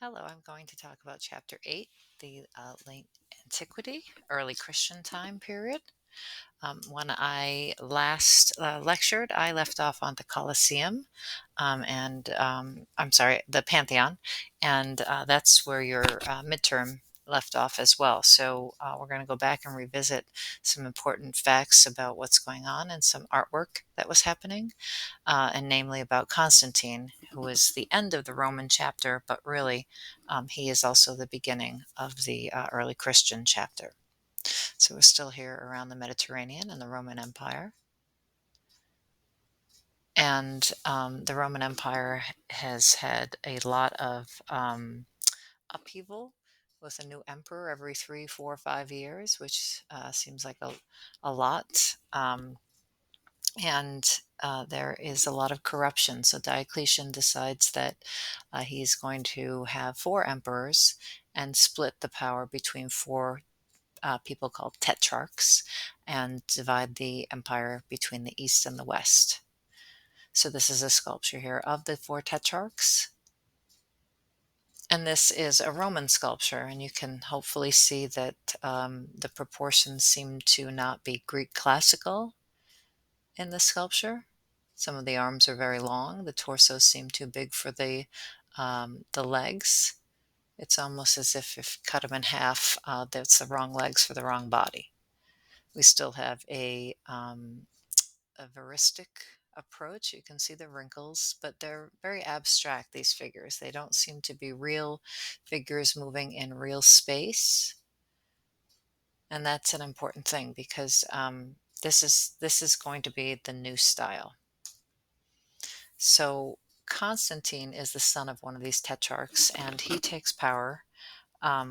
Hello, I'm going to talk about Chapter 8, the late antiquity, early Christian time period. When I last lectured, I left off on the Colosseum, I'm sorry, the Pantheon, and that's where your midterm left off as well. So we're going to go back and revisit some important facts about what's going on and some artwork that was happening, and namely about Constantine, who is the end of the Roman chapter, but really he is also the beginning of the early Christian chapter. So we're still here around the Mediterranean and the Roman Empire. And the Roman Empire has had a lot of upheaval with a new emperor every 3, 4, 5 years, which seems like a lot. And there is a lot of corruption. So Diocletian decides that he's going to have four emperors and split the power between four people called tetrarchs and divide the empire between the east and the west. So this is a sculpture here of the four tetrarchs. And this is a Roman sculpture, and you can hopefully see that the proportions seem to not be Greek classical in the sculpture. Some of the arms are very long. The torso seemed too big for the legs. It's almost as if cut them in half, that's the wrong legs for the wrong body. We still have a veristic approach. You can see the wrinkles, but they're very abstract, these figures. They don't seem to be real figures moving in real space. And that's an important thing because this is going to be the new style. So Constantine is the son of one of these tetrarchs, and he takes power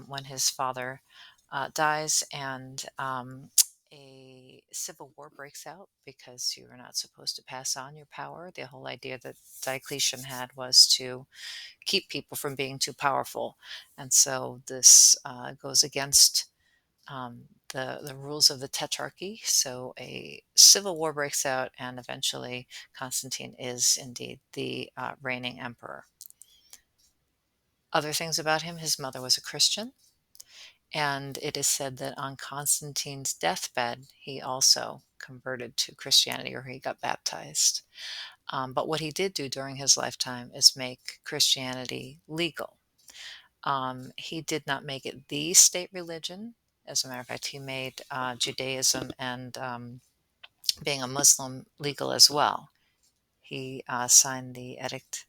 when his father dies, and a civil war breaks out because you are not supposed to pass on your power. The whole idea that Diocletian had was to keep people from being too powerful, and so this goes against the rules of the Tetrarchy. So a civil war breaks out, and eventually Constantine is indeed the reigning emperor. Other things about him: his mother was a Christian, and it is said that on Constantine's deathbed, he also converted to Christianity, or he got baptized. But what he did do during his lifetime is make Christianity legal. He did not make it the state religion. As a matter of fact, he made Judaism and being a Muslim legal as well. He signed the Edict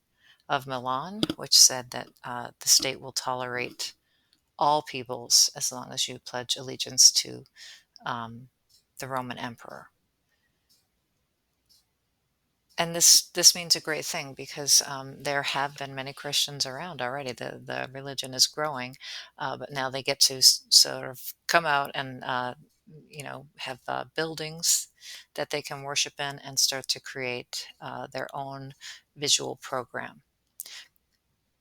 of Milan, which said that the state will tolerate all peoples as long as you pledge allegiance to um, the Roman emperor. And this means a great thing because there have been many Christians around already. The religion is growing, but now they get to sort of come out and have buildings that they can worship in and start to create their own visual program.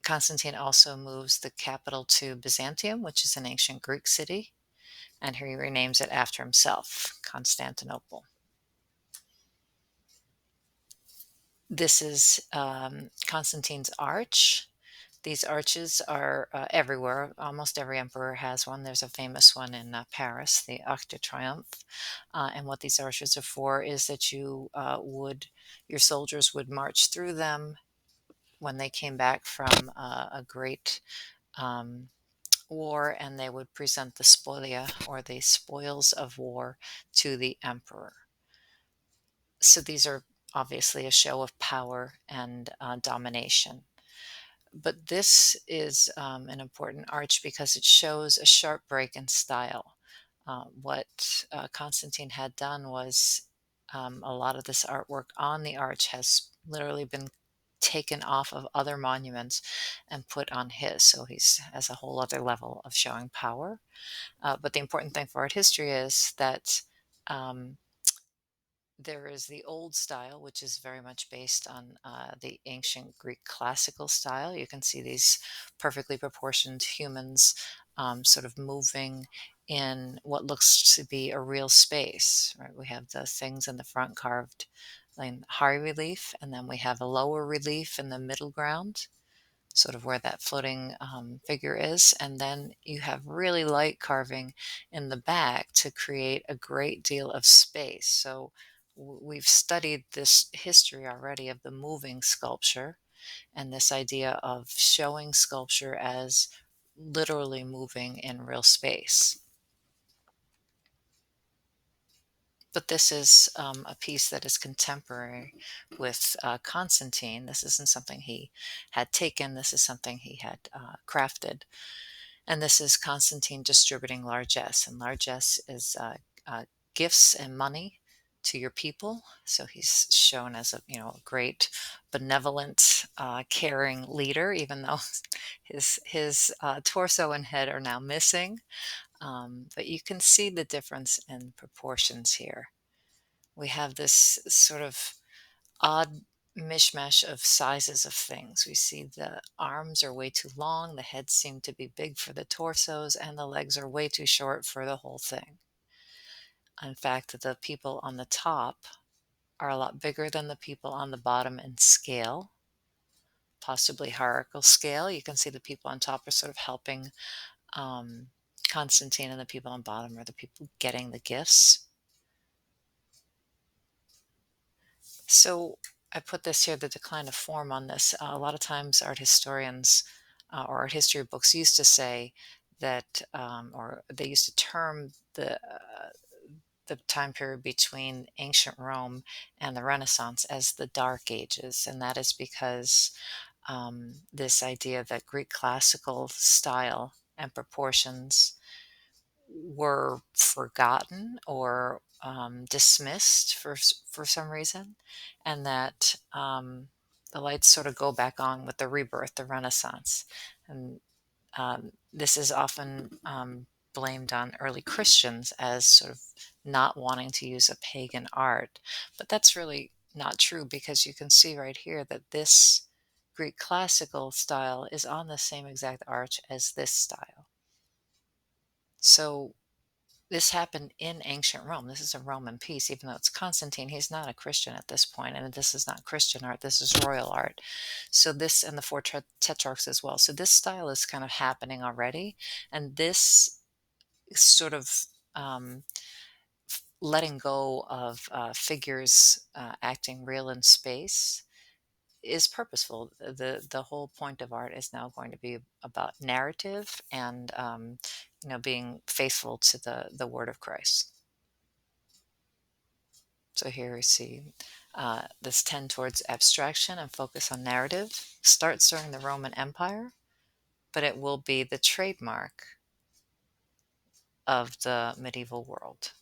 Constantine also moves the capital to Byzantium, which is an ancient Greek city, and he renames it after himself, Constantinople. This is Constantine's arch. These arches are everywhere. Almost every emperor has one. There's a famous one in Paris, the Arc de Triomphe. And what these arches are for is that your soldiers would march through them when they came back from a great um, war, and they would present the spolia, or the spoils of war, to the emperor. So these are obviously a show of power and domination. But this is an important arch because it shows a sharp break in style. What Constantine had done was a lot of this artwork on the arch has literally been taken off of other monuments and put on his. So he's has a whole other level of showing power. But the important thing for art history is that um, there is the old style, which is very much based on the ancient Greek classical style. You can see these perfectly proportioned humans sort of moving in what looks to be a real space, right? We have the things in the front carved in high relief, and then we have a lower relief in the middle ground. sort of where that floating figure is. And then you have really light carving in the back to create a great deal of space. So we've studied this history already of the moving sculpture and this idea of showing sculpture as literally moving in real space. But this is a piece that is contemporary with Constantine. This isn't something he had taken, this is something he had crafted. And this is Constantine distributing largesse. And largesse is gifts and money to your people. So he's shown as a a great, benevolent, caring leader, even though his torso and head are now missing. But you can see the difference in proportions here. We have this sort of odd mishmash of sizes of things. We see the arms are way too long, the heads seem to be big for the torsos, and the legs are way too short for the whole thing. In fact, the people on the top are a lot bigger than the people on the bottom in scale, possibly hierarchical scale. You can see the people on top are sort of helping um, Constantine, and the people on bottom are the people getting the gifts. So I put this here, the decline of form on this. A lot of times art historians or art history books used to say that, or they used to term the time period between ancient Rome and the Renaissance as the Dark Ages. And that is because this idea that Greek classical style and proportions were forgotten or dismissed for some reason, and that the lights sort of go back on with the rebirth, the Renaissance, and this is often blamed on early Christians as sort of not wanting to use a pagan art, but that's really not true because you can see right here that this Greek classical style is on the same exact arch as this style. So this happened in ancient Rome. This is a Roman piece, even though it's Constantine. He's not a Christian at this point, and this is not Christian art. This is royal art. So this, and the four tetrarchs as well. So this style is kind of happening already, and this sort of letting go of figures acting real in space is purposeful. The whole point of art is now going to be about narrative and being faithful to the word of Christ. So here we see this tend towards abstraction and focus on narrative. Starts during the Roman Empire, but it will be the trademark of the medieval world.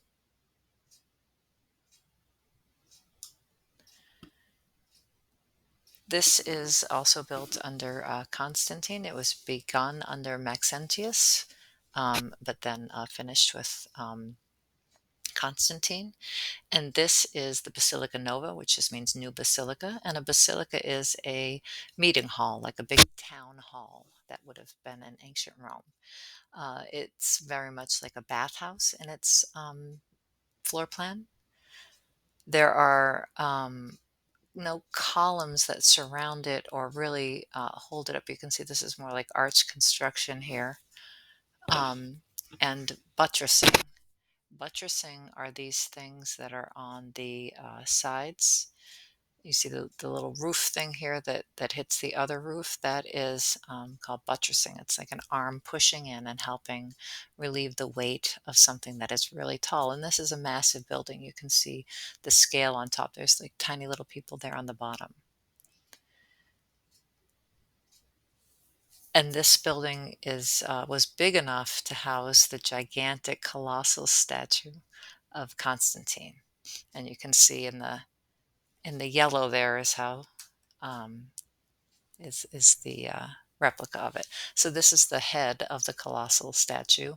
This is also built under Constantine. It was begun under Maxentius, but then finished with Constantine. And this is the Basilica Nova, which just means new basilica. And a basilica is a meeting hall, like a big town hall that would have been in ancient Rome. It's very much like a bathhouse in its floor plan. There are no columns that surround it or really hold it up. You can see this is more like arch construction here. And buttressing. Buttressing are these things that are on the sides. You see the little roof thing here that hits the other roof. That is called buttressing. It's like an arm pushing in and helping relieve the weight of something that is really tall. And this is a massive building. You can see the scale on top. There's like tiny little people there on the bottom. And this building was big enough to house the gigantic colossal statue of Constantine. And you can see in the yellow there is how is the replica of it. So this is the head of the colossal statue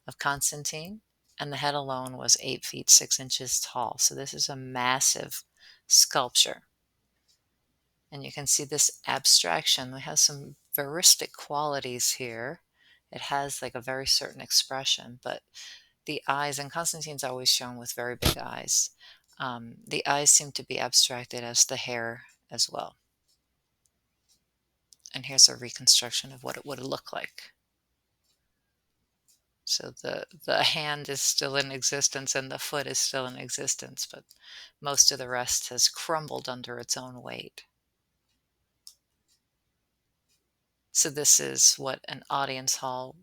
of Constantine, and the head alone was 8 feet 6 inches tall. So this is a massive sculpture. And you can see this abstraction. We have some veristic qualities here. It has like a very certain expression, but the eyes, and Constantine's always shown with very big eyes. The eyes seem to be abstracted as the hair as well. And here's a reconstruction of what it would look like. So the hand is still in existence and the foot is still in existence, but most of the rest has crumbled under its own weight. So this is what an audience hall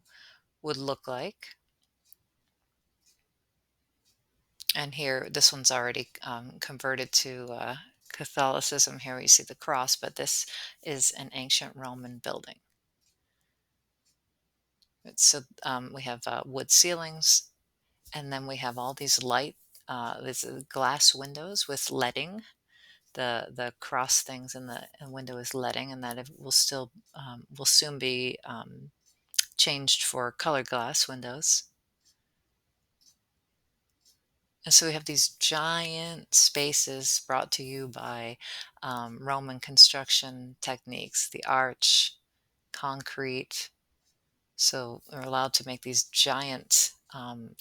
would look like. And here, this one's already converted to Catholicism. Here we see the cross, but this is an ancient Roman building. So we have wood ceilings, and then we have all these these glass windows with leading. The cross things in the window is leading, and that it will soon be changed for colored glass windows. And so we have these giant spaces brought to you by Roman construction techniques, the arch, concrete. So we're allowed to make these giant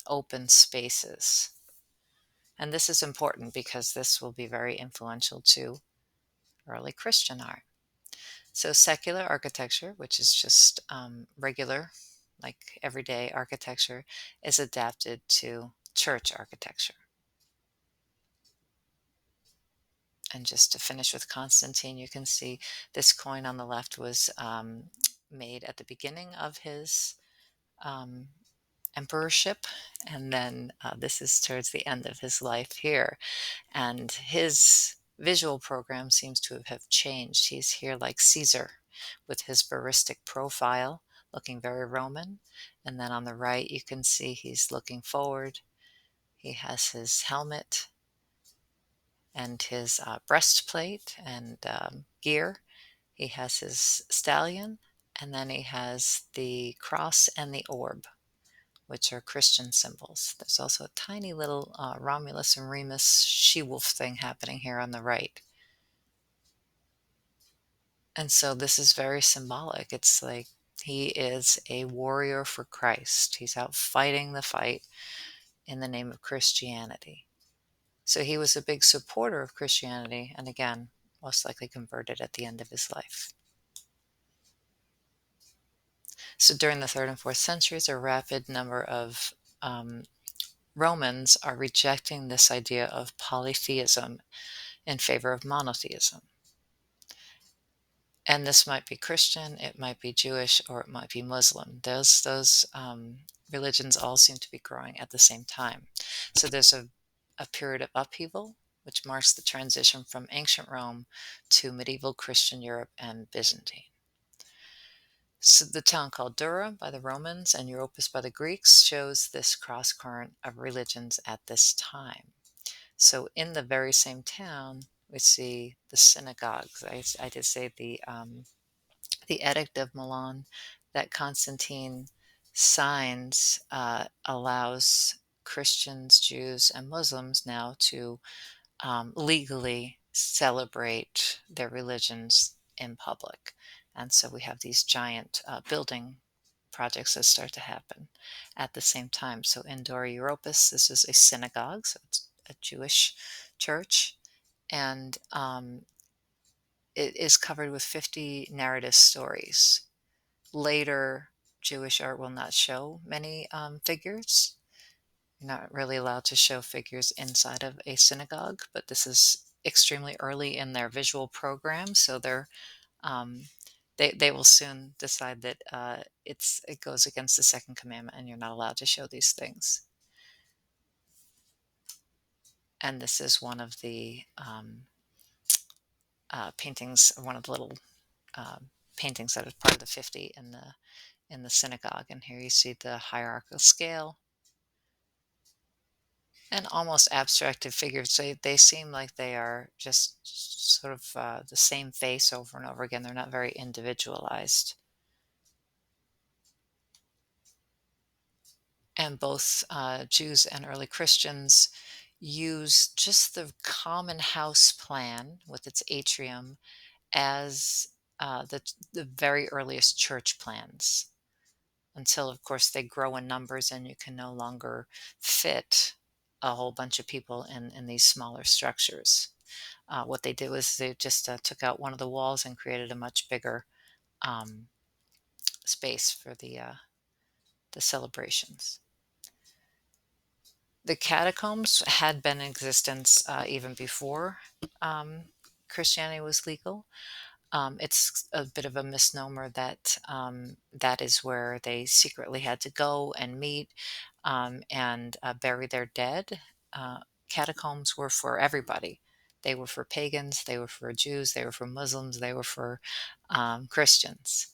open spaces. And this is important because this will be very influential to early Christian art. So secular architecture, which is just regular, like everyday architecture, is adapted to church architecture. And just to finish with Constantine, you can see this coin on the left was made at the beginning of his um, emperorship, and then this is towards the end of his life here. And his visual program seems to have changed. He's here like Caesar with his baristic profile, looking very Roman. And then on the right, you can see he's looking forward. He has his helmet and his breastplate and gear. He has his stallion, and then he has the cross and the orb, which are Christian symbols. There's also a tiny little Romulus and Remus she-wolf thing happening here on the right. And so this is very symbolic. It's like he is a warrior for Christ. He's out fighting the fight in the name of Christianity. So he was a big supporter of Christianity, and again, most likely converted at the end of his life. So during the 3rd and 4th centuries, a rapid number of Romans are rejecting this idea of polytheism in favor of monotheism. And this might be Christian, it might be Jewish, or it might be Muslim. Those religions all seem to be growing at the same time. So there's a period of upheaval, which marks the transition from ancient Rome to medieval Christian Europe and Byzantine. So the town called Dura by the Romans and Europus by the Greeks shows this cross current of religions at this time. So in the very same town, we see the synagogues. I did say the Edict of Milan that Constantine signs allows Christians, Jews, and Muslims now to legally celebrate their religions in public. And so we have these giant building projects that start to happen at the same time. So in Dora Europus, this is a synagogue, so it's a Jewish church, and it is covered with 50 narrative stories. Later, Jewish art will not show many figures. You're not really allowed to show figures inside of a synagogue, but this is extremely early in their visual program, so um, they will soon decide that it goes against the second commandment, and you're not allowed to show these things. And this is one of the paintings, one of the little paintings that is part of the 50 in the synagogue. And here you see the hierarchical scale and almost abstracted figures. They seem like they are just sort of the same face over and over again. They're not very individualized. And both Jews and early Christians use just the common house plan with its atrium as the very earliest church plans, until, of course, they grow in numbers and you can no longer fit a whole bunch of people in these smaller structures. What they did was they just took out one of the walls and created a much bigger um, space for the celebrations. The catacombs had been in existence even before um, Christianity was legal. It's a bit of a misnomer that that is where they secretly had to go and meet and bury their dead. Uh, Catacombs were for everybody. They were for pagans, they were for Jews, they were for Muslims, they were for Christians.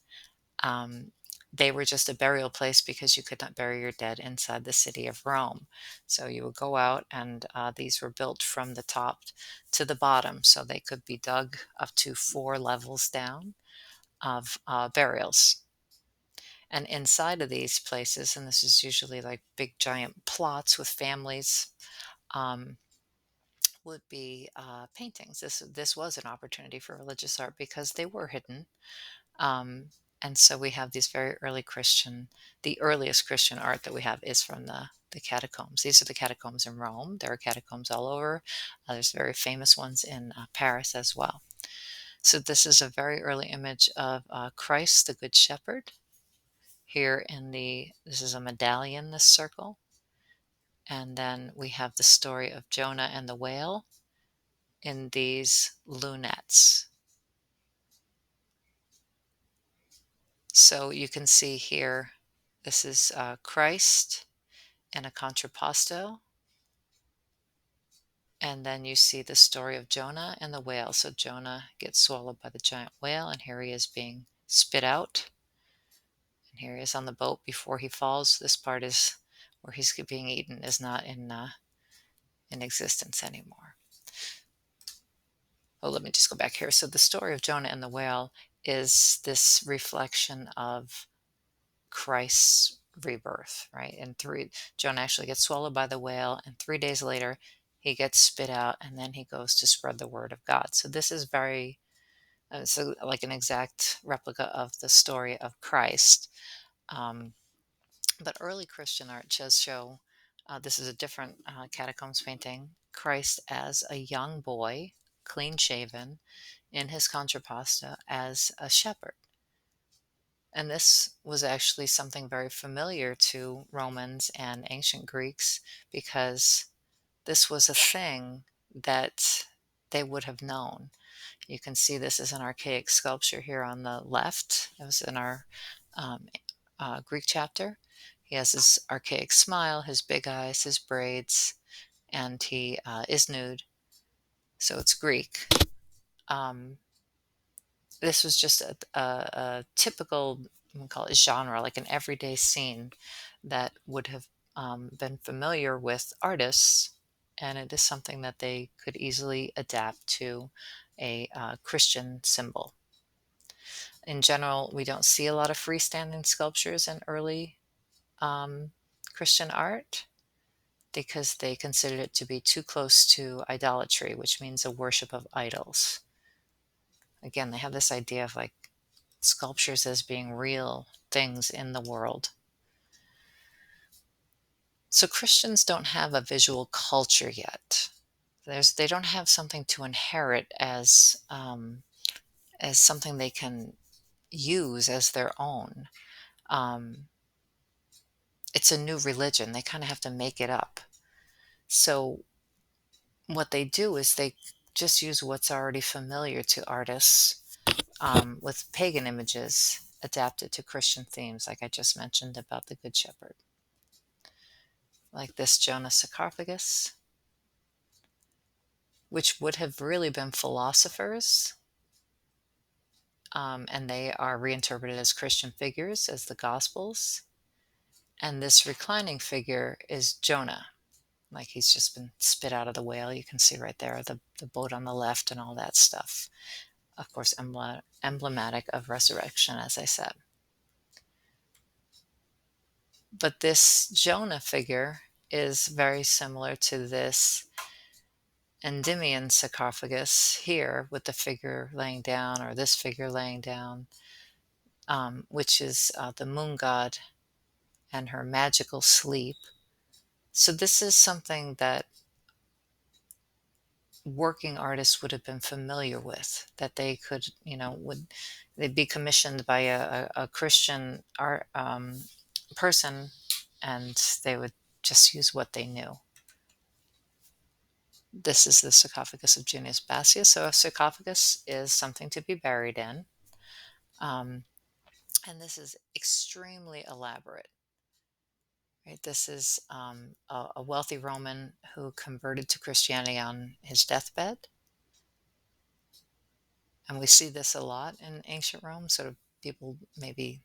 Um, they were just a burial place because you could not bury your dead inside the city of Rome. So you would go out, and these were built from the top to the bottom, so they could be dug up to 4 levels down of burials. And inside of these places, and this is usually like big giant plots with families, um, would be paintings. This was an opportunity for religious art because they were hidden. Um, and so we have these very early Christian, the earliest Christian art that we have is from the catacombs. These are the catacombs in Rome. There are catacombs all over. There's very famous ones in Paris as well. So this is a very early image of Christ, the Good Shepherd. Here this is a medallion, this circle. And then we have the story of Jonah and the whale in these lunettes. So you can see here, this is Christ and a contrapposto. And then you see the story of Jonah and the whale. So Jonah gets swallowed by the giant whale, and here he is being spit out. And here he is on the boat before he falls. This part is where he's being eaten is not in existence anymore. Oh, let me just go back here. So the story of Jonah and the whale is this reflection of Christ's rebirth, right? And Jonah actually gets swallowed by the whale, and 3 days later, he gets spit out, and then he goes to spread the word of God. So this is very, so like an exact replica of the story of Christ. Um, but early Christian art does show, this is a different catacombs painting, Christ as a young boy, clean shaven, in his contrapposto as a shepherd. And this was actually something very familiar to Romans and ancient Greeks because this was a thing that they would have known. You can see this as an archaic sculpture here on the left. It was in our um, Greek chapter. He has his archaic smile, his big eyes, his braids, and he is nude. So it's Greek. This was just a typical, we call it genre, like an everyday scene that would have been familiar with artists, and it is something that they could easily adapt to a Christian symbol. In general, we don't see a lot of freestanding sculptures in early Christian art because they considered it to be too close to idolatry, which means a worship of idols. Again, they have this idea of like sculptures as being real things in the world. So Christians don't have a visual culture yet. They don't have something to inherit as something they can use as their own. Um, it's a new religion. They kind of have to make it up. So what they do is they just use what's already familiar to artists with pagan images adapted to Christian themes, like I just mentioned about the Good Shepherd. Like this Jonah sarcophagus, which would have really been philosophers, and they are reinterpreted as Christian figures, as the Gospels. And this reclining figure is Jonah, like he's just been spit out of the whale. You can see right there the boat on the left and all that stuff. Of course, emblematic of resurrection, as I said. But this Jonah figure is very similar to this Endymion sarcophagus here with the figure laying down, or this figure laying down, which is the moon god and her magical sleep. So this is something that working artists would have been familiar with, that they could, would they'd be commissioned by a Christian art person, and they would just use what they knew. This is the sarcophagus of Junius Basius. So a sarcophagus is something to be buried in. Um, and this is extremely elaborate. Right? This is a wealthy Roman who converted to Christianity on his deathbed. And we see this a lot in ancient Rome, sort of people maybe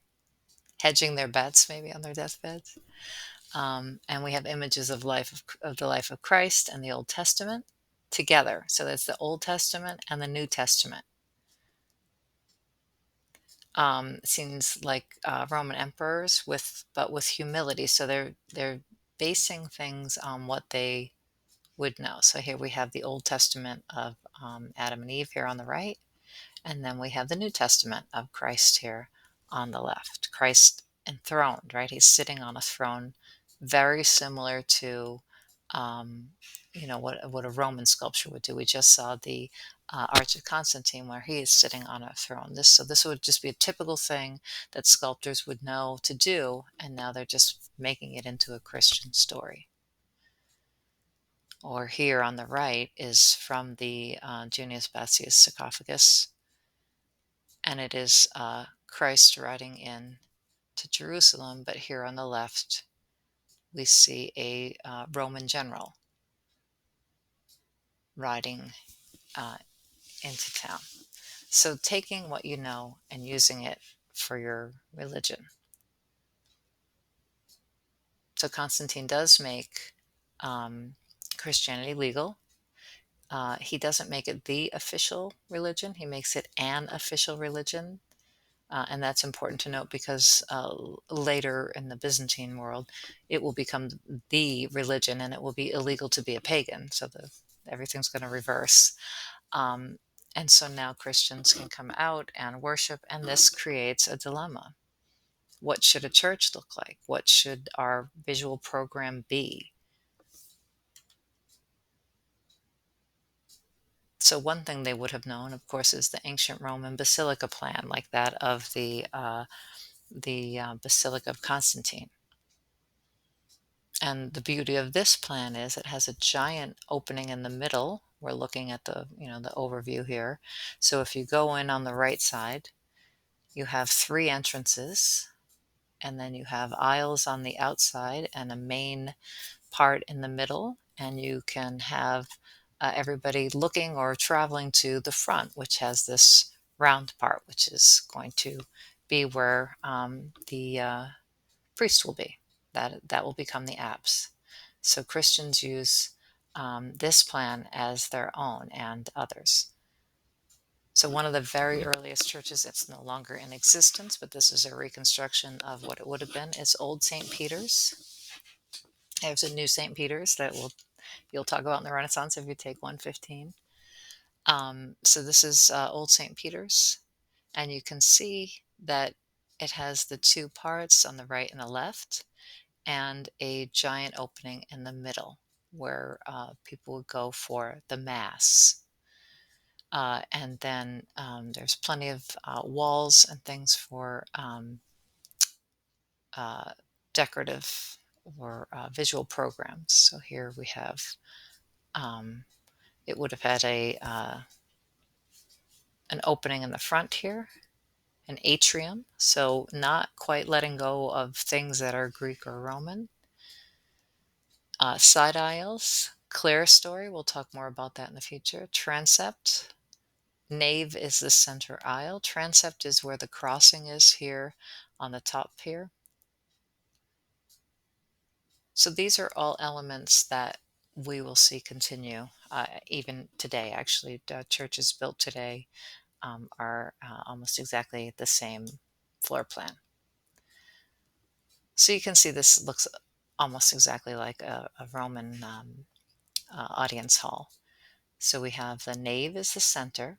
hedging their bets maybe on their deathbeds. And we have images of the life of Christ and the Old Testament together. So that's the Old Testament and the New Testament. Seems like Roman emperors but with humility. So they're basing things on what they would know. So here we have the Old Testament of Adam and Eve here on the right, and then we have the New Testament of Christ here on the left. Christ enthroned, right? He's sitting on a throne, very similar to, um, what a Roman sculpture would do. We just saw the Arch of Constantine, where he is sitting on a throne. This would just be a typical thing that sculptors would know to do, and now they're just making it into a Christian story. Or here on the right is from the Junius Basius sarcophagus, and it is Christ riding in to Jerusalem. But here on the left, we see a Roman general riding into town. So taking what you know and using it for your religion. So Constantine does make Christianity legal. He doesn't make it the official religion. He makes it an official religion. And that's important to note because later in the Byzantine world, it will become the religion and it will be illegal to be a pagan. So everything's going to reverse. And so now Christians can come out and worship, and this creates a dilemma. What should a church look like? What should our visual program be? So one thing they would have known, of course, is the ancient Roman basilica plan, like that of the Basilica of Constantine. And the beauty of this plan is it has a giant opening in the middle. We're looking at the overview here. So if you go in on the right side, you have 3 entrances, and then you have aisles on the outside and a main part in the middle, and you can have everybody looking or traveling to the front, which has this round part, which is going to be where the priest will be. That will become the apse. So Christians use this plan as their own and others. So one of the very earliest churches, it's no longer in existence, but this is a reconstruction of what it would have been, is Old St. Peter's. There's a new St. Peter's that you'll talk about in the Renaissance if you take 115. So this is Old St. Peter's, and you can see that it has the 2 parts on the right and the left, and a giant opening in the middle where people would go for the Mass. And then there's plenty of walls and things for decorative or visual programs. So here we have, it would have had an opening in the front here, an atrium, so not quite letting go of things that are Greek or Roman. Side aisles, clerestory, we'll talk more about that in the future. Transept, nave is the center aisle. Transept is where the crossing is here on the top here. So these are all elements that we will see continue even today. Actually, churches built today are almost exactly the same floor plan. So you can see this looks almost exactly like a Roman audience hall. So we have the nave is the center.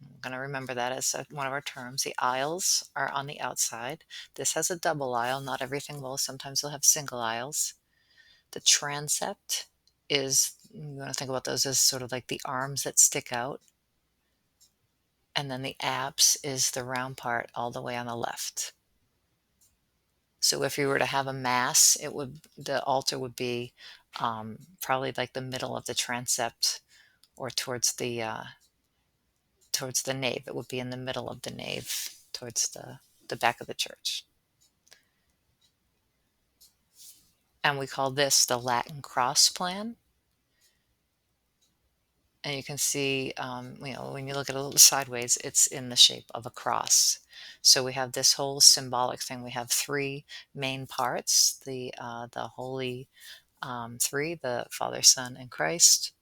I'm going to remember that as one of our terms. The aisles are on the outside. This has a double aisle. Not everything will. Sometimes they'll have single aisles. The transept is You want to think about those as sort of like the arms that stick out, and then the apse is the round part all the way on the left. So if you were to have a mass, the altar would be probably like the middle of the transept, or towards the nave. It would be in the middle of the nave, towards the back of the church. And we call this the Latin cross plan. And you can see, when you look at it a little sideways, it's in the shape of a cross. So we have this whole symbolic thing. We have three main parts: the Holy Three, the Father, Son, and Christ,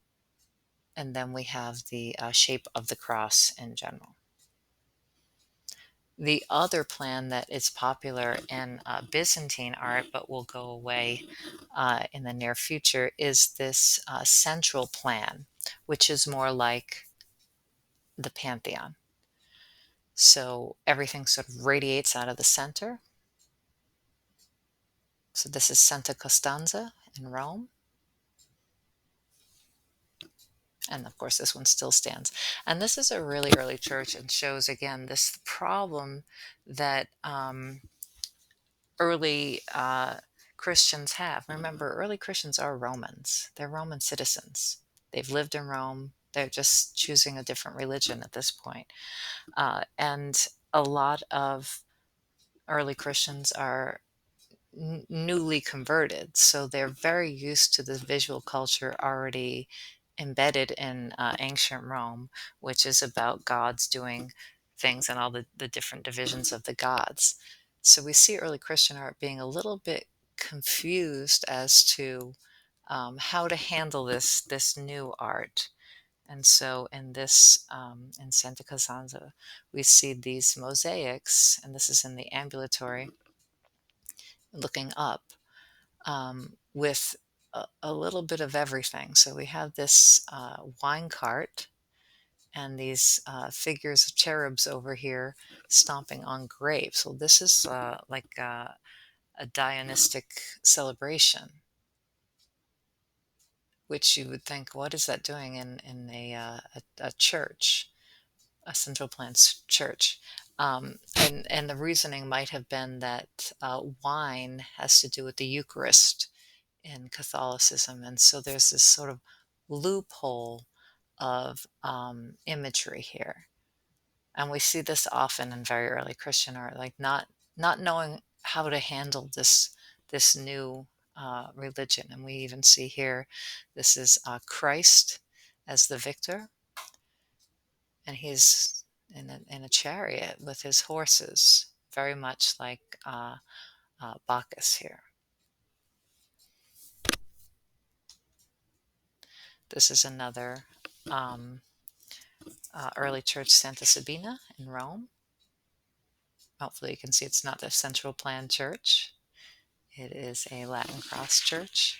and then we have the shape of the cross in general. The other plan that is popular in Byzantine art, but will go away in the near future, is this central plan, which is more like the Pantheon. So everything sort of radiates out of the center. So this is Santa Costanza in Rome. And of course, this one still stands. And this is a really early church, and shows again this problem that early Christians have. Remember, early Christians are Romans, they're Roman citizens. They've lived in Rome, they're just choosing a different religion at this point. And a lot of early Christians are newly converted, so they're very used to the visual culture already embedded in ancient Rome, which is about gods doing things and all the different divisions of the gods. So we see early Christian art being a little bit confused as to how to handle this new art. And so in Santa Costanza, we see these mosaics, and this is in the ambulatory, looking up, with a little bit of everything. So we have this wine cart and these figures of cherubs over here stomping on grapes. So this is like a Dionysic celebration, which you would think, what is that doing in a church, a central plants church? And the reasoning might have been that wine has to do with the Eucharist in Catholicism. And so there's this sort of loophole of imagery here. And we see this often in very early Christian art, like not knowing how to handle this new religion. And we even see here, this is Christ as the victor, and he's in a chariot with his horses, very much like Bacchus here. This is another early church, Santa Sabina in Rome. Hopefully you can see it's not the central plan church. It is a Latin cross church.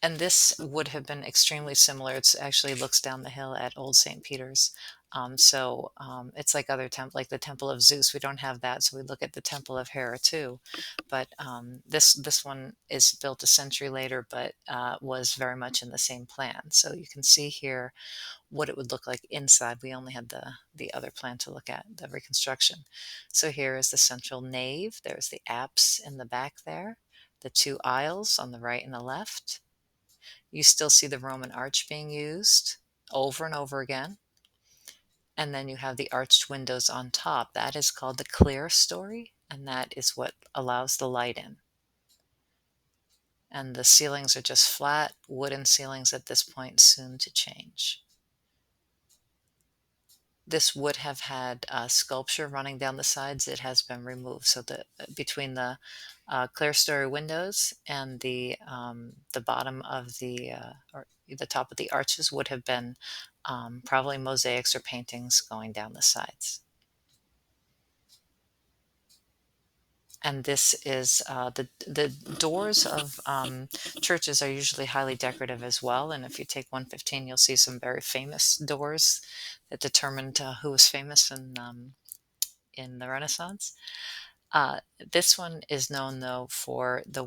And this would have been extremely similar. It actually looks down the hill at Old St. Peter's. It's like other like the Temple of Zeus. We don't have that, so we look at the Temple of Hera too. But this one is built a century later, but was very much in the same plan. So you can see here what it would look like inside. We only had the other plan to look at, the reconstruction. So here is the central nave. There's the apse in the back there, the two aisles on the right and the left. You still see the Roman arch being used over and over again. And then you have the arched windows on top. That is called the clerestory, and that is what allows the light in. And the ceilings are just flat wooden ceilings at this point, soon to change. This would have had sculpture running down the sides. It has been removed. So between the clerestory windows and the bottom of or the top of the arches would have been probably mosaics or paintings going down the sides. And this is the doors of churches are usually highly decorative as well. And if you take 115, you'll see some very famous doors that determined who was famous in the Renaissance. This one is known though for the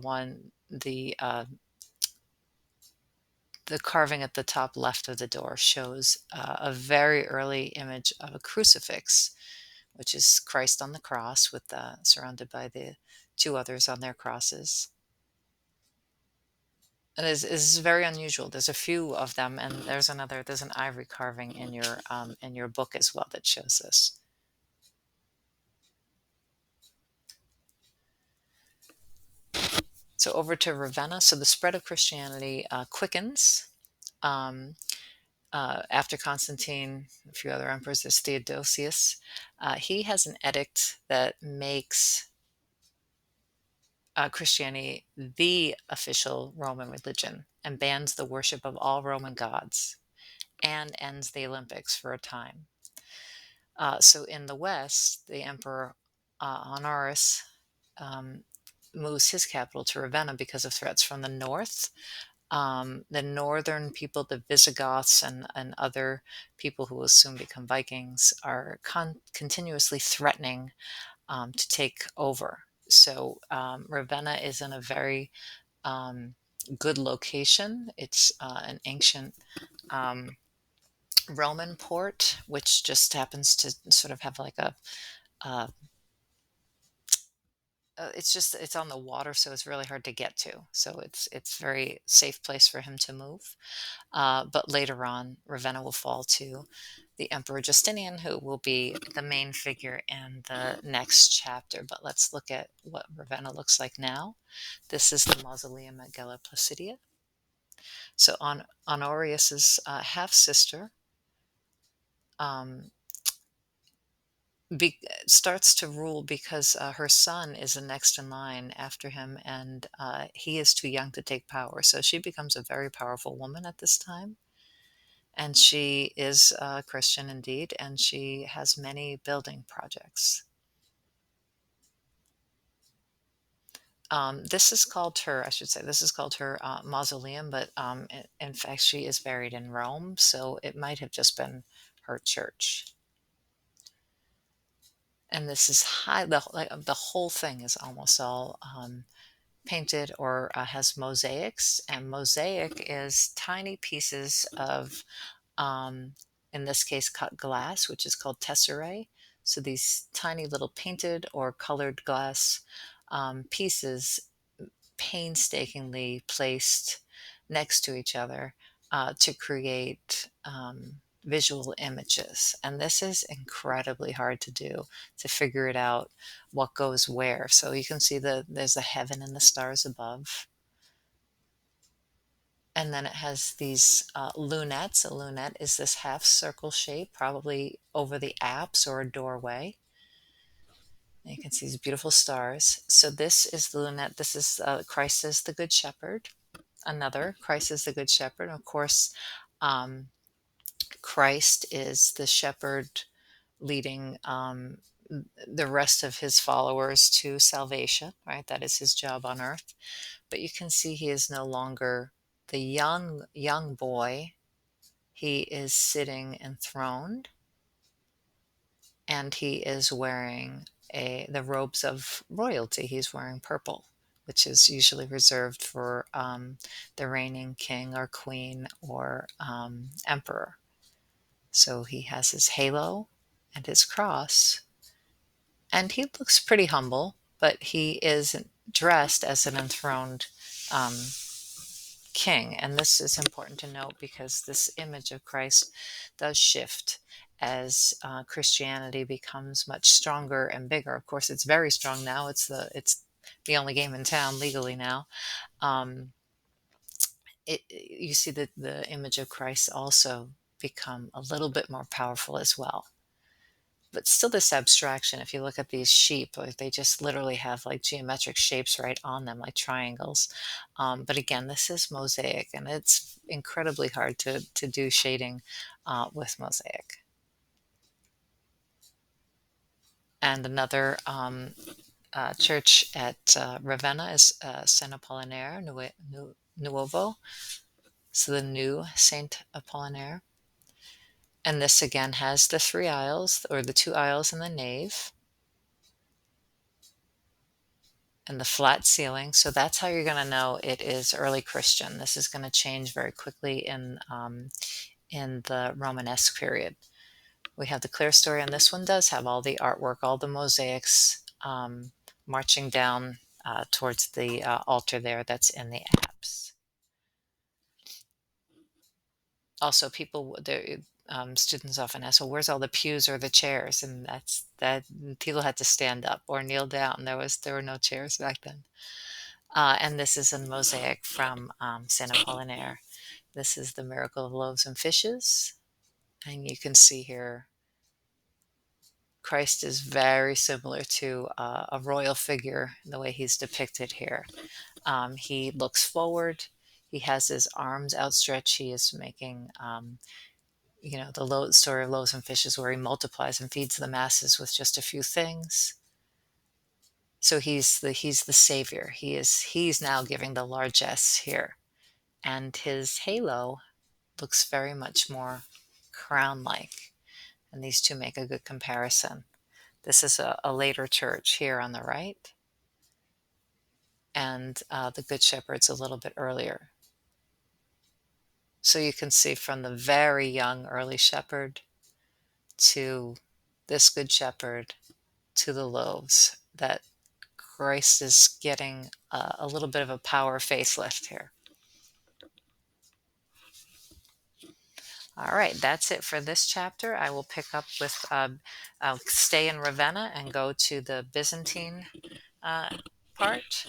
the carving at the top left of the door shows a very early image of a crucifix, which is Christ on the cross with surrounded by the two others on their crosses. And is very unusual. There's a few of them, and there's an ivory carving in your book as well that shows this. So over to Ravenna. So the spread of Christianity quickens. Um, After Constantine, a few other emperors, there's Theodosius. He has an edict that makes Christianity the official Roman religion and bans the worship of all Roman gods and ends the Olympics for a time. So in the West, the Emperor Honorius um, moves his capital to Ravenna because of threats from the north. The northern people, the Visigoths and other people who will soon become Vikings, are continuously threatening to take over. So Ravenna is in a very good location. It's an ancient um, Roman port, which just happens to sort of have like uh, it's on the water, so it's really hard to get to. So it's very safe place for him to move. But later on, Ravenna will fall to the Emperor Justinian, who will be the main figure in the next chapter. But let's look at what Ravenna looks like now. This is the mausoleum at Galla Placidia. So Honorius's half sister um, starts to rule because her son is the next in line after him, and he is too young to take power. So she becomes a very powerful woman at this time. And she is a Christian indeed, and she has many building projects. This is called her, I should say, this is called her mausoleum, but in fact, she is buried in Rome, so it might have just been her church. And this is the whole thing is almost all painted or has mosaics, and mosaic is tiny pieces of um, in this case cut glass, which is called tesserae. So these tiny little painted or colored glass pieces painstakingly placed next to each other to create visual images. And this is incredibly hard to do, to figure it out what goes where. So you can see there's the heaven and the stars above. And then it has these lunettes. A lunette is this half circle shape, probably over the apse or a doorway. And you can see these beautiful stars. So this is the lunette. This is Christ as the Good Shepherd. Another, Christ is the Good Shepherd. Of course, um, Christ is the shepherd leading the rest of his followers to salvation, right? That is his job on earth. But you can see he is no longer the young boy. He is sitting enthroned, and he is wearing the robes of royalty. He's wearing purple, which is usually reserved for the reigning king or queen or emperor. So he has his halo and his cross, and he looks pretty humble, but he is dressed as an enthroned um, king. And this is important to note because this image of Christ does shift as Christianity becomes much stronger and bigger. Of course, it's very strong now. It's the only game in town legally now. Um, you see the image of Christ also become a little bit more powerful as well. But still this abstraction, if you look at these sheep, like they just literally have like geometric shapes right on them, like triangles. But again, this is mosaic, and it's incredibly hard to do shading with mosaic. And another church at Ravenna is San Apollinaire Nuovo, so the new Saint Apollinaire. And this again has the three aisles, or the two aisles in the nave. and the flat ceiling. So that's how you're going to know it is early Christian. This is going to change very quickly in the Romanesque period. We have the clear story, and this one does have all the artwork, all the mosaics marching down towards the altar there that's in the apse. Also, students often ask, well, where's all the pews or the chairs? And that people had to stand up or kneel down. There were no chairs back then. And this is a mosaic from Saint Apollinaire. This is the Miracle of Loaves and Fishes. And you can see here, Christ is very similar to a royal figure in the way he's depicted here. He looks forward. He has his arms outstretched. He is making, the story of loaves and fishes, where he multiplies and feeds the masses with just a few things. So he's the savior. He's now giving the largesse here, and his halo looks very much more crown-like. And these two make a good comparison. This is a later church here on the right, and the Good Shepherd's a little bit earlier. So you can see from the very young early shepherd to this Good Shepherd to the loaves that Christ is getting a little bit of a power facelift here. All right, that's it for this chapter. I will pick up with, I'll stay in Ravenna and go to the Byzantine part.